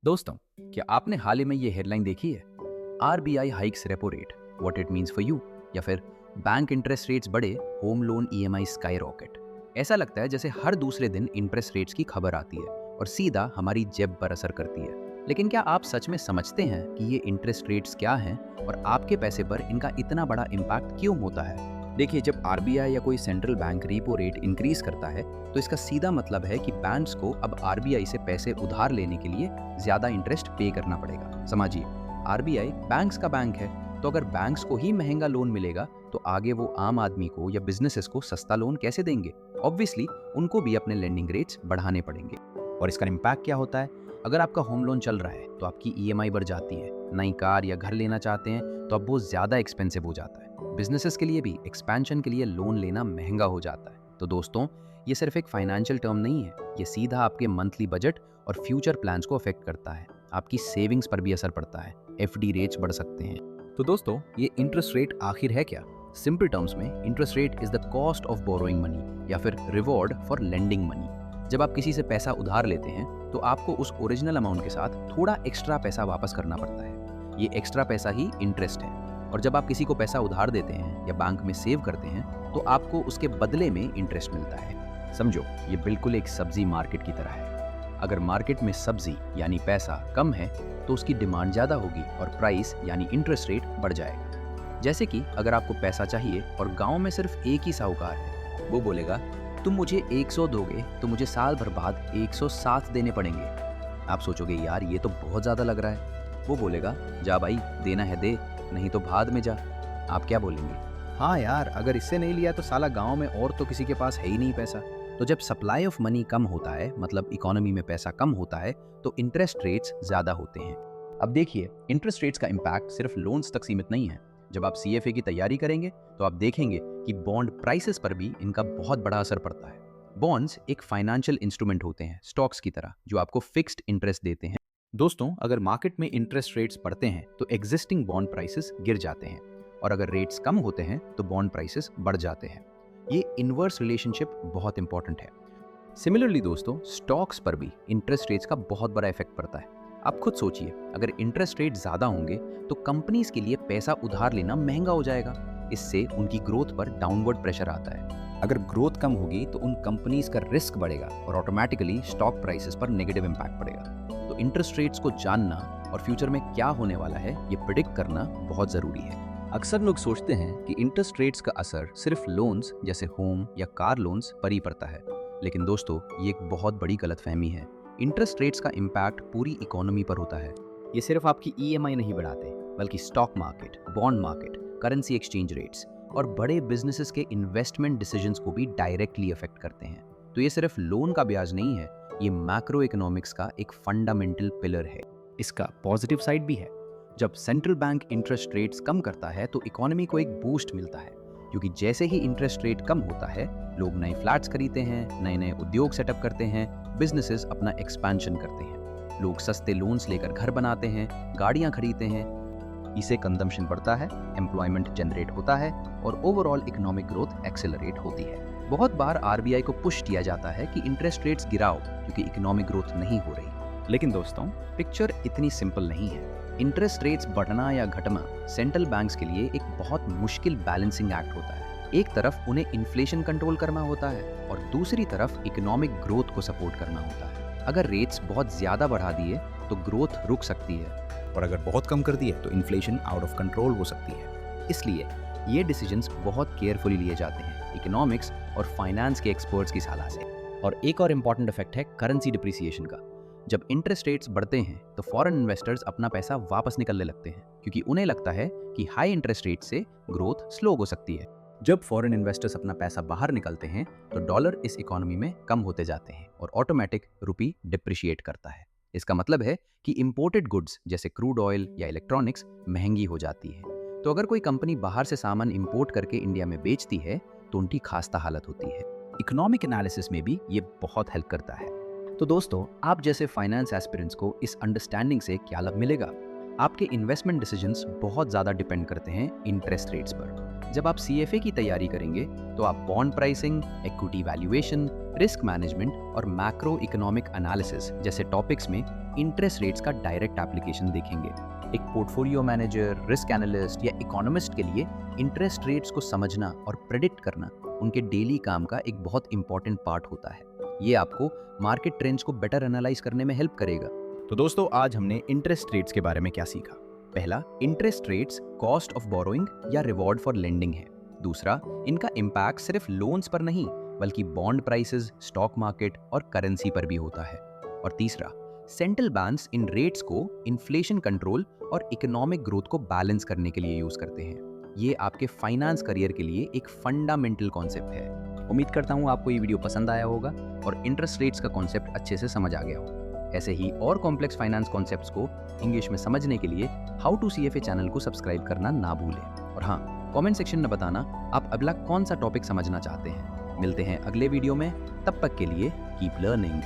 दोस्तों, क्या आपने हाल ही में ये हेडलाइन देखी है? RBI hikes repo rate, what it means for you. या फिर बैंक इंटरेस्ट रेट्स बढ़े, home loan EMI sky rocket. ऐसा लगता है जैसे हर दूसरे दिन इंटरेस्ट रेट्स की खबर आती है और सीधा हमारी जेब पर असर करती है। लेकिन क्या आप सच में समझते हैं कि ये इंटरेस्ट रेट्स क्या हैं और आपके पैसे पर इनका इतना बड़ा इम्पैक्ट क्यों होता है? देखिए, जब आरबीआई या कोई central bank repo rate increase करता है तो इसका सीधा मतलब है कि बैंक्स को अब आरबीआई से पैसे उधार लेने के लिए ज्यादा इंटरेस्ट पे करना पड़ेगा। समझिए, आरबीआई बैंक्स का बैंक है, तो अगर बैंक्स को ही महंगा लोन मिलेगा तो आगे वो आम आदमी को या बिजनेसेस को सस्ता लोन कैसे देंगे? ऑब्वियसली उनको भी अपने लेंडिंग रेट्स बढ़ाने पड़ेंगे। और इसका इम्पैक्ट क्या होता है? अगर आपका होम लोन चल रहा है तो आपकी ईएमआई बढ़ जाती है। नई कार या घर लेना चाहते हैं तो अब वो ज्यादा एक्सपेंसिव हो जाता है। बिजनेसेस के लिए भी एक्सपेंशन के लिए लोन लेना महंगा हो जाता है। तो दोस्तों, ये सिर्फ एक फाइनेंशियल टर्म नहीं है, ये सीधा आपके मंथली बजट और फ्यूचर प्लान्स को अफेक्ट करता है। आपकी सेविंग्स पर भी असर पड़ता है। एफडी रेट्स बढ़ सकते हैं। तो दोस्तों, ये इंटरेस्ट रेट आखिर है क्या? सिंपल टर्म्स में interest rate is the cost of borrowing money या फिर रिवॉर्ड फॉर लेंडिंग मनी। जब आप किसी से पैसा उधार लेते हैं तो आपको उस ओरिजिनल अमाउंट के साथ थोड़ा एक्स्ट्रा पैसा वापस करना पड़ता है। ये एक्स्ट्रा पैसा ही इंटरेस्ट है। और जब आप किसी को पैसा उधार देते हैं या बैंक में सेव करते हैं तो आपको उसके बदले में इंटरेस्ट मिलता है। समझो, ये बिल्कुल एक सब्जी मार्केट की तरह है। अगर मार्केट में सब्जी यानी पैसा कम है तो उसकी डिमांड ज़्यादा होगी और प्राइस यानी इंटरेस्ट रेट बढ़ जाएगा। जैसे कि अगर आपको पैसा चाहिए और गांव में सिर्फ एक ही साहूकार है, वो बोलेगा तुम मुझे 100 दोगे तो मुझे साल भर बाद 107 देने पड़ेंगे। आप सोचोगे यार ये तो बहुत ज़्यादा लग रहा है। वो बोलेगा जा भाई, देना है दे, नहीं तो बाद में जा। आप क्या बोलेंगे? हाँ यार, अगर इससे नहीं लिया तो साला गांव में और तो किसी के पास है ही नहीं पैसा। तो जब सप्लाई ऑफ मनी कम होता है, मतलब इकोनॉमी में पैसा कम होता है, तो इंटरेस्ट रेट्स ज़्यादा होते हैं। अब देखिए, इंटरेस्ट रेट्स का इम्पैक्ट सिर्फ लोन्स तक सीमित नहीं है। जब आप सीएफए की तैयारी करेंगे तो आप देखेंगे कि बॉन्ड प्राइसेस पर भी इनका बहुत बड़ा असर पड़ता है। बॉन्ड्स एक फाइनेंशियल इंस्ट्रूमेंट होते हैं, स्टॉक्स की तरह, जो आपको फिक्स्ड इंटरेस्ट देते हैं। दोस्तों, अगर मार्केट में इंटरेस्ट रेट्स बढ़ते हैं तो एग्जिस्टिंग बॉन्ड प्राइसेस गिर जाते हैं और अगर रेट्स कम होते हैं तो बॉन्ड प्राइसेस बढ़ जाते हैं। ये इनवर्स रिलेशनशिप बहुत इंपॉर्टेंट है। सिमिलरली दोस्तों, स्टॉक्स पर भी इंटरेस्ट रेट्स का बहुत बड़ा इफेक्ट पड़ता है। आप खुद सोचिए, अगर इंटरेस्ट रेट ज़्यादा होंगे तो कंपनीज के लिए पैसा उधार लेना महंगा हो जाएगा। इससे उनकी ग्रोथ पर डाउनवर्ड प्रेशर आता है। अगर ग्रोथ कम होगी तो उन कंपनीज का रिस्क बढ़ेगा और ऑटोमेटिकली स्टॉक प्राइसेस पर नेगेटिव इम्पैक्ट पड़ेगा। तो इंटरेस्ट रेट्स को जानना और फ्यूचर में क्या होने वाला है ये प्रिडिक्ट करना बहुत ज़रूरी है। अक्सर लोग सोचते हैं कि इंटरेस्ट रेट्स का असर सिर्फ लोन्स जैसे होम या कार लोन्स पर ही पड़ता है, लेकिन दोस्तों ये एक बहुत बड़ी गलतफहमी है। इंटरेस्ट रेट्स का इम्पैक्ट पूरी इकोनॉमी पर होता है। ये सिर्फ आपकी ईएमआई नहीं बढ़ाते, बल्कि stock market, bond market, currency exchange rates और बड़े बिजनेसेस के इन्वेस्टमेंट डिसीजंस को भी डायरेक्टली अफेक्ट करते हैं। तो ये सिर्फ लोन का ब्याज नहीं है, ये मैक्रो इकोनॉमिक्स का एक फंडामेंटल पिलर है। इसका पॉजिटिव साइड भी है। जब सेंट्रल बैंक इंटरेस्ट रेट्स कम करता है तो इकोनॉमी को एक बूस्ट मिलता है, क्योंकि जैसे ही इंटरेस्ट रेट कम होता है लोग नए फ्लैट्स खरीदते हैं, नए नए उद्योग सेटअप करते हैं, बिजनेसेस अपना एक्सपेंशन करते हैं, लोग सस्ते लोन्स लेकर घर बनाते हैं, गाड़ियां खरीदते हैं। इससे कंजम्पशन बढ़ता है, एम्प्लॉयमेंट जनरेट होता है और ओवरऑल इकोनॉमिक ग्रोथ एक्सेलरेट होती है। बहुत बार आरबीआई को पुश किया जाता है कि इंटरेस्ट रेट्स गिराओ क्योंकि इकोनॉमिक ग्रोथ नहीं हो रही। लेकिन दोस्तों, पिक्चर इतनी सिंपल नहीं है। इंटरेस्ट रेट्स बढ़ना या घटना सेंट्रल बैंक्स के लिए एक बहुत मुश्किल बैलेंसिंग एक्ट होता है। एक तरफ उन्हें इन्फ्लेशन कंट्रोल करना होता है और दूसरी तरफ इकोनॉमिक ग्रोथ को सपोर्ट करना होता है। अगर रेट्स बहुत ज्यादा बढ़ा दिए तो ग्रोथ रुक सकती है और अगर बहुत कम कर दिए तो इन्फ्लेशन आउट ऑफ कंट्रोल हो सकती है। इसलिए ये डिसीजंस बहुत केयरफुली लिए जाते हैं इकोनॉमिक्स और फाइनेंस के एक्सपर्ट्स की सलाह से। और एक और इम्पॉर्टेंट इफेक्ट है करेंसी डिप्रिसिएशन का। जब इंटरेस्ट रेट्स बढ़ते हैं तो फॉरेन इन्वेस्टर्स अपना पैसा वापस निकलने लगते हैं, क्योंकि उन्हें लगता है कि हाई इंटरेस्ट रेट से ग्रोथ स्लो हो सकती है। जब फॉरेन इन्वेस्टर्स अपना पैसा बाहर निकलते हैं तो डॉलर इस इकोनॉमी में कम होते जाते हैं और ऑटोमेटिक रुपी डिप्रिशिएट करता है। इसका मतलब है कि इंपोर्टेड गुड्स जैसे क्रूड ऑयल या इलेक्ट्रॉनिक्स महंगी हो जाती है। तो अगर कोई कंपनी बाहर से सामान इंपोर्ट करके इंडिया में बेचती है तो उनकी खास्ता हालत होती है। इकोनॉमिक एनालिसिस में भी ये बहुत हेल्प करता है। तो दोस्तों, आप जैसे फाइनेंस एस्पिरेंट्स को इस अंडरस्टैंडिंग से क्या लाभ मिलेगा? आपके इन्वेस्टमेंट डिसीजंस बहुत ज़्यादा डिपेंड करते हैं इंटरेस्ट रेट्स पर। जब आप CFA की तैयारी करेंगे तो आप bond pricing, equity valuation, risk management और मैक्रो इकोनॉमिक एनालिसिस जैसे टॉपिक्स में इंटरेस्ट रेट्स का डायरेक्ट एप्लीकेशन देखेंगे। एक पोर्टफोलियो मैनेजर, रिस्क एनालिस्ट या इकोनॉमिस्ट के लिए इंटरेस्ट रेट्स को समझना और प्रेडिक्ट करना उनके डेली काम का एक बहुत इंपॉर्टेंट पार्ट होता है। ये आपको मार्केट ट्रेंड्स को बेटर एनालाइज करने में हेल्प करेगा। तो दोस्तों, आज हमने इंटरेस्ट रेट्स के बारे में क्या सीखा। पहला, interest rates cost of borrowing या रिवॉर्ड फॉर लेंडिंग है। दूसरा, इनका इम्पैक्ट सिर्फ लोन्स पर नहीं बल्कि बॉन्ड प्राइसेस, स्टॉक मार्केट और करेंसी पर भी होता है। और तीसरा, सेंट्रल बैंक्स इन रेट्स को इन्फ्लेशन कंट्रोल और इकोनॉमिक ग्रोथ को बैलेंस करने के लिए यूज करते हैं। ये आपके फाइनेंस करियर के लिए एक फंडामेंटल कॉन्सेप्ट है। उम्मीद करता हूँ आपको ये वीडियो पसंद आया होगा और इंटरेस्ट रेट्स का कॉन्सेप्ट अच्छे से समझ आ गया होगा। ऐसे ही और कॉम्प्लेक्स फाइनेंस कॉन्सेप्ट्स को इंग्लिश में समझने के लिए हाउ टू CFA चैनल को सब्सक्राइब करना ना भूलें। और हाँ, कमेंट सेक्शन में बताना आप अगला कौन सा टॉपिक समझना चाहते हैं। मिलते हैं अगले वीडियो में, तब तक के लिए कीप लर्निंग।